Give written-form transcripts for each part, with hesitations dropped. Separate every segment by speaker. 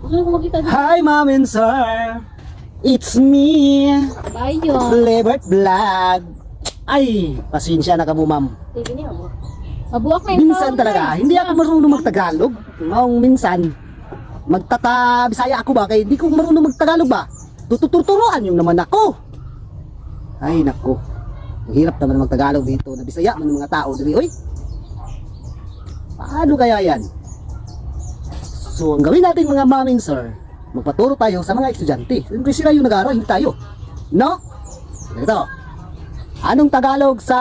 Speaker 1: Hi, ma'am and sir. It's me,
Speaker 2: Bayo.
Speaker 1: Lebert Vlog. Ay, pasensya na ka mo, ma'am.
Speaker 2: Mabuak na yung
Speaker 1: Minsan
Speaker 2: taon
Speaker 1: talaga,
Speaker 2: na eh.
Speaker 1: hindi ako marunong magtagalog. Noong minsan, Bisaya ako ba? Kaya hindi ko marunong magtagalog ba? Tututuruan yung naman ako. Ay, nako. Ang hirap naman magtagalog dito na Bisaya man ng mga tao dito. Oy, paano kaya yan? So, ang gawin natin mga ma'am and sir, magpaturo tayo sa mga estudyante. Siyempre sila yung nag-aaral, hindi tayo. No? Ito. Anong Tagalog sa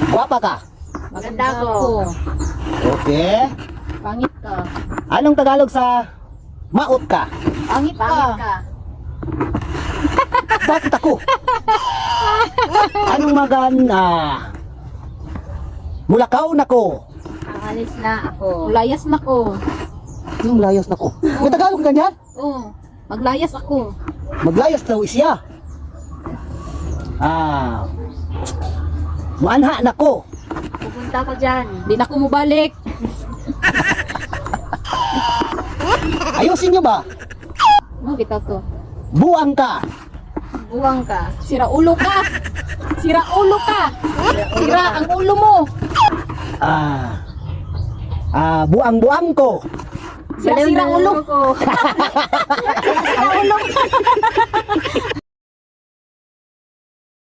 Speaker 1: guwapa ka?
Speaker 2: Maganda ko.
Speaker 1: Okay.
Speaker 2: Pangit ka.
Speaker 1: Anong Tagalog sa maot ka?
Speaker 2: Pangit ka.
Speaker 1: Bakit ako? Anong maganda? Mulakaw na ko.
Speaker 2: Alis na ako. Layas na ko.
Speaker 1: Yung layas na ko. May Tagalog ganyan?
Speaker 2: Oo. Maglayas ako.
Speaker 1: Maglayas daw siya. Maanha na ko.
Speaker 2: Pupunta ko dyan. Di na ko mabalik.
Speaker 1: Ayusin nyo ba?
Speaker 2: Ano kita to?
Speaker 1: Buang ka.
Speaker 2: Buwang ka. Sira ulo ka. Sira ulo ka. Sira ang ulo mo.
Speaker 1: Buang-buang ko.
Speaker 2: Sira ulo ko. Sira ulo.